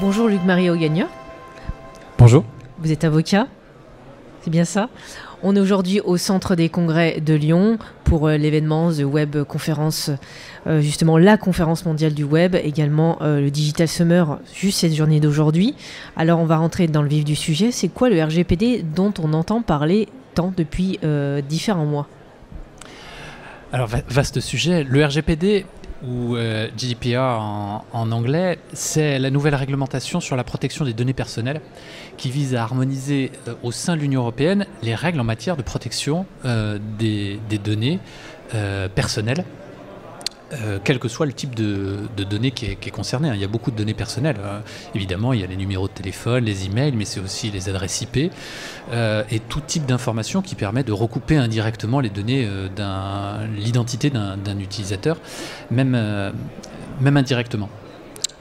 Bonjour Luc-Marie Augagneur. Bonjour. Vous êtes avocat, c'est bien ça? On est aujourd'hui au Centre des Congrès de Lyon pour l'événement The Web Conference, justement la conférence mondiale du web, également le Digital Summer, juste cette journée d'aujourd'hui. Alors on va rentrer dans le vif du sujet. C'est quoi le RGPD dont on entend parler tant depuis différents mois? Alors vaste sujet. Le RGPD, ou GDPR en anglais, c'est la nouvelle réglementation sur la protection des données personnelles qui vise à harmoniser au sein de l'Union européenne les règles en matière de protection des données personnelles, quel que soit le type de données qui est concerné. Il y a beaucoup de données personnelles. Évidemment, il y a les numéros de téléphone, les emails, mais c'est aussi les adresses IP et tout type d'informations qui permet de recouper indirectement les données l'identité d'un utilisateur, même indirectement.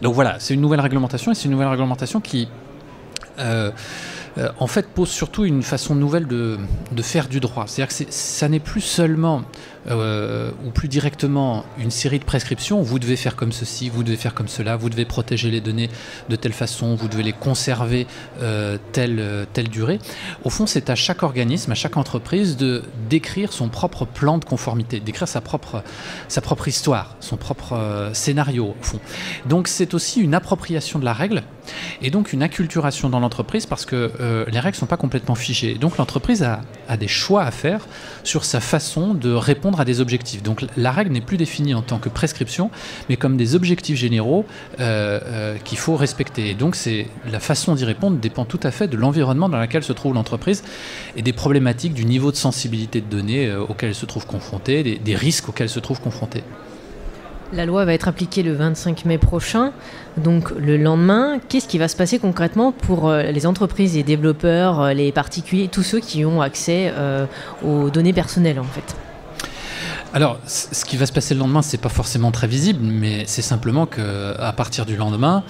Donc voilà, c'est une nouvelle réglementation et c'est une nouvelle réglementation qui en fait pose surtout une façon nouvelle de faire du droit. C'est-à-dire que ça n'est plus seulement ou plus directement une série de prescriptions. Vous devez faire comme ceci, vous devez faire comme cela, vous devez protéger les données de telle façon, vous devez les conserver telle durée. Au fond, c'est à chaque organisme, à chaque entreprise de d'écrire son propre plan de conformité, d'écrire sa propre histoire, son propre scénario au fond. Donc c'est aussi une appropriation de la règle et donc une acculturation dans l'entreprise parce que les règles ne sont pas complètement figées. Donc l'entreprise a des choix à faire sur sa façon de répondre à des objectifs. Donc la règle n'est plus définie en tant que prescription, mais comme des objectifs généraux qu'il faut respecter. Et donc la façon d'y répondre dépend tout à fait de l'environnement dans lequel se trouve l'entreprise et des problématiques du niveau de sensibilité de données auxquelles elle se trouve confrontée, des risques auxquels elle se trouve confrontée. La loi va être appliquée le 25 mai prochain, donc le lendemain. Qu'est-ce qui va se passer concrètement pour les entreprises, les développeurs, les particuliers, tous ceux qui ont accès aux données personnelles en fait? Alors, ce qui va se passer le lendemain, c'est pas forcément très visible, mais c'est simplement qu'à partir du lendemain,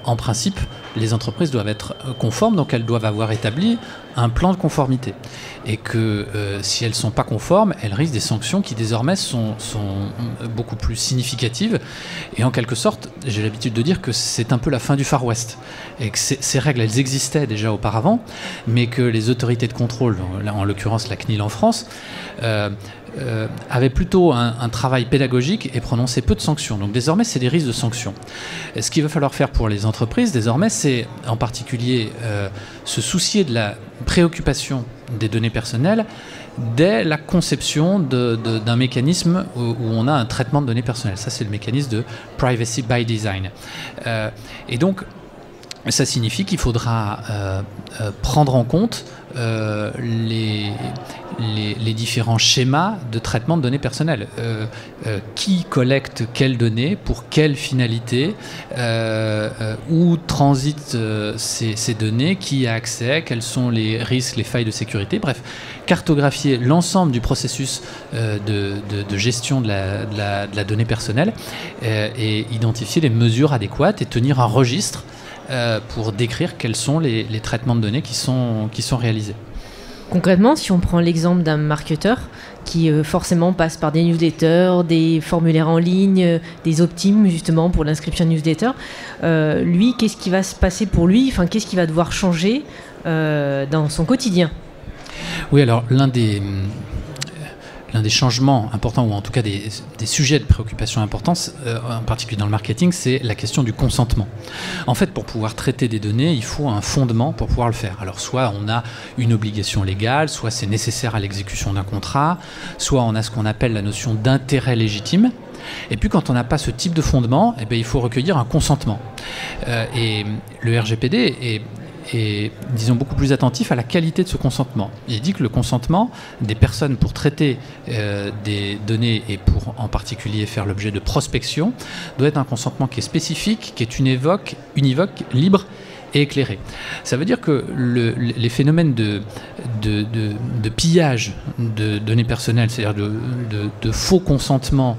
en principe, les entreprises doivent être conformes, donc elles doivent avoir établi un plan de conformité. Et que si elles ne sont pas conformes, elles risquent des sanctions qui désormais sont beaucoup plus significatives. Et en quelque sorte, j'ai l'habitude de dire que c'est un peu la fin du Far West. Et que ces règles, elles existaient déjà auparavant, mais que les autorités de contrôle, en l'occurrence la CNIL en France, avaient plutôt un travail pédagogique et prononçaient peu de sanctions. Donc désormais, c'est des risques de sanctions. Et ce qu'il va falloir faire pour les entreprises, désormais, c'est en particulier se soucier de la préoccupation des données personnelles dès la conception d'un mécanisme où on a un traitement de données personnelles. Ça, c'est le mécanisme de Privacy by Design. Et donc, ça signifie qu'il faudra prendre en compte les différents schémas de traitement de données personnelles. Qui collecte quelles données, pour quelle finalité, où transitent ces données, qui a accès, quels sont les risques, les failles de sécurité. Bref, cartographier l'ensemble du processus de gestion de la donnée personnelle et identifier les mesures adéquates et tenir un registre pour décrire quels sont les traitements de données qui sont réalisés. Concrètement, si on prend l'exemple d'un marketeur qui forcément passe par des newsletters, des formulaires en ligne, des opt-in justement pour l'inscription newsletter, lui, qu'est-ce qui va se passer pour lui? Enfin, qu'est-ce qu'il va devoir changer dans son quotidien? Oui, alors l'un des changements importants, ou en tout cas des sujets de préoccupation importants, en particulier dans le marketing, c'est la question du consentement. En fait, pour pouvoir traiter des données, il faut un fondement pour pouvoir le faire. Alors, soit on a une obligation légale, soit c'est nécessaire à l'exécution d'un contrat, soit on a ce qu'on appelle la notion d'intérêt légitime. Et puis, quand on n'a pas ce type de fondement, eh bien, il faut recueillir un consentement. Et le RGPD est disons beaucoup plus attentif à la qualité de ce consentement. Il dit que le consentement des personnes pour traiter des données et pour en particulier faire l'objet de prospection doit être un consentement qui est spécifique, qui est univoque, libre et éclairé. Ça veut dire que les phénomènes de pillage de données personnelles, c'est-à-dire de faux consentement,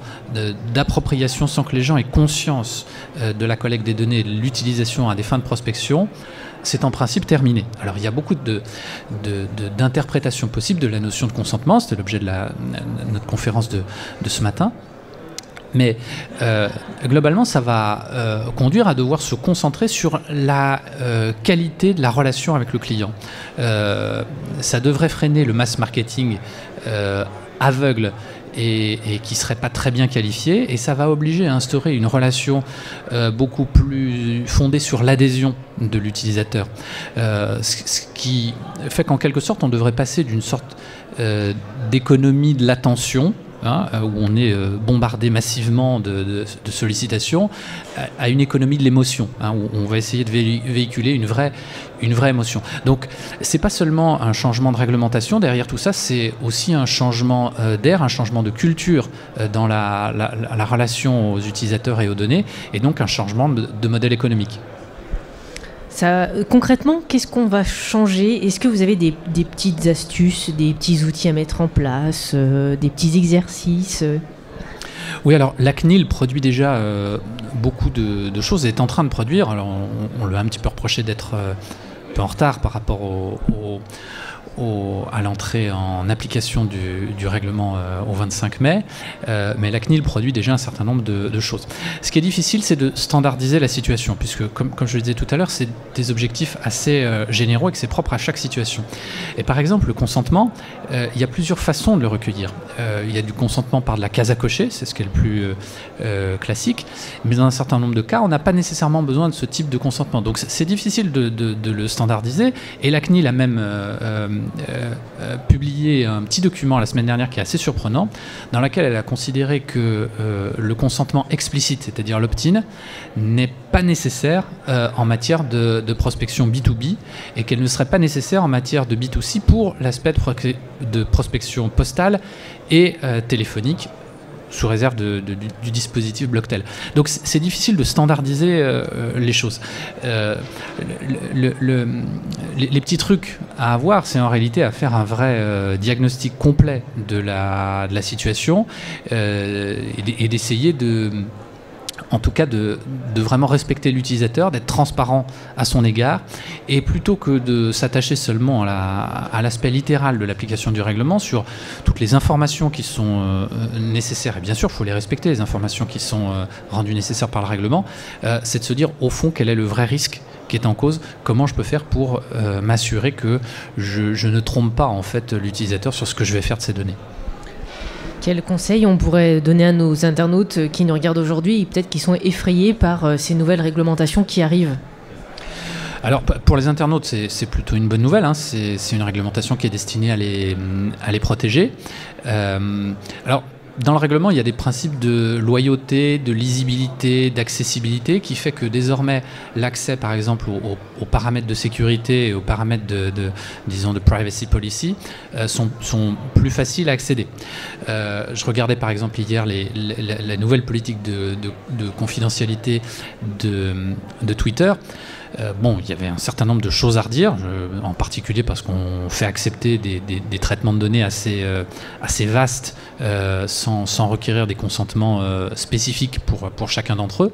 d'appropriation sans que les gens aient conscience de la collecte des données et de l'utilisation à des fins de prospection, c'est en principe terminé. Alors il y a beaucoup d'interprétations possibles de la notion de consentement, c'était l'objet de notre conférence de ce matin. Mais globalement, ça va conduire à devoir se concentrer sur la qualité de la relation avec le client. Ça devrait freiner le mass marketing aveugle et qui ne serait pas très bien qualifié, et ça va obliger à instaurer une relation beaucoup plus fondée sur l'adhésion de l'utilisateur. Ce qui fait qu'en quelque sorte, on devrait passer d'une sorte d'économie de l'attention, où on est bombardé massivement de sollicitations, à une économie de l'émotion, où on va essayer de véhiculer une vraie émotion. Donc, c'est pas seulement un changement de réglementation, derrière tout ça, c'est aussi un changement d'air, un changement de culture dans la relation aux utilisateurs et aux données, et donc un changement de modèle économique. Ça, concrètement, qu'est-ce qu'on va changer? Est-ce que vous avez des petites astuces, des petits outils à mettre en place, des petits exercices? Oui, alors la CNIL produit déjà beaucoup de choses, et est en train de produire. Alors on lui a un petit peu reproché d'être un peu en retard par rapport à l'entrée en application du règlement au 25 mai, mais la CNIL produit déjà un certain nombre de choses. Ce qui est difficile, c'est de standardiser la situation, puisque, comme je le disais tout à l'heure, c'est des objectifs assez généraux et que c'est propre à chaque situation. Et par exemple, le consentement, il y a plusieurs façons de le recueillir. Il y a du consentement par de la case à cocher, c'est ce qui est le plus classique, mais dans un certain nombre de cas, on n'a pas nécessairement besoin de ce type de consentement. Donc c'est difficile de le standardiser, et la CNIL a même publié un petit document la semaine dernière qui est assez surprenant, dans lequel elle a considéré que le consentement explicite, c'est-à-dire l'opt-in, n'est pas nécessaire en matière de prospection B2B, et qu'elle ne serait pas nécessaire en matière de B2C pour l'aspect de prospection postale et téléphonique, sous réserve du dispositif Blocktel. Donc c'est difficile de standardiser les choses. Les petits trucs à avoir, c'est en réalité à faire un vrai diagnostic complet de la situation, et d'essayer en tout cas de vraiment respecter l'utilisateur, d'être transparent à son égard, et plutôt que de s'attacher seulement à l'aspect littéral de l'application du règlement, sur toutes les informations qui sont nécessaires, et bien sûr il faut les respecter, les informations qui sont rendues nécessaires par le règlement, c'est de se dire au fond quel est le vrai risque qui est en cause, comment je peux faire pour m'assurer que je ne trompe pas en fait l'utilisateur sur ce que je vais faire de ces données. Quels conseils on pourrait donner à nos internautes qui nous regardent aujourd'hui et peut-être qui sont effrayés par ces nouvelles réglementations qui arrivent? Alors pour les internautes, c'est plutôt une bonne nouvelle, c'est une réglementation qui est destinée à les protéger. Alors dans le règlement, il y a des principes de loyauté, de lisibilité, d'accessibilité, qui fait que désormais l'accès par exemple aux paramètres de sécurité et aux paramètres disons de privacy policy sont plus faciles à accéder. Je regardais par exemple hier la nouvelle politique de confidentialité de Twitter. Bon, il y avait un certain nombre de choses à redire, en particulier parce qu'on fait accepter des traitements de données assez vastes, sans requérir des consentements spécifiques pour chacun d'entre eux.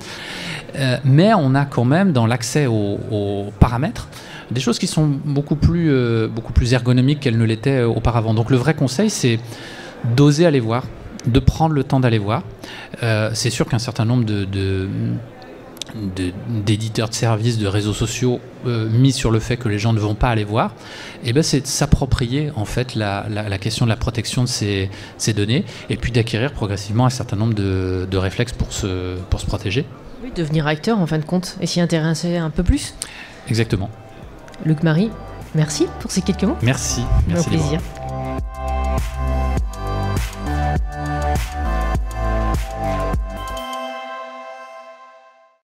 Mais on a quand même, dans l'accès aux paramètres, des choses qui sont beaucoup plus ergonomiques qu'elles ne l'étaient auparavant. Donc le vrai conseil, c'est d'oser aller voir, de prendre le temps d'aller voir. C'est sûr qu'un certain nombre d'éditeurs de services, de réseaux sociaux mis sur le fait que les gens ne vont pas aller voir, et ben c'est de s'approprier en fait la question de la protection de ces données, et puis d'acquérir progressivement un certain nombre de réflexes pour se protéger. Oui, devenir acteur en fin de compte et s'y intéresser un peu plus. Exactement. Luc Marie, merci pour ces quelques mots. Merci. Au plaisir.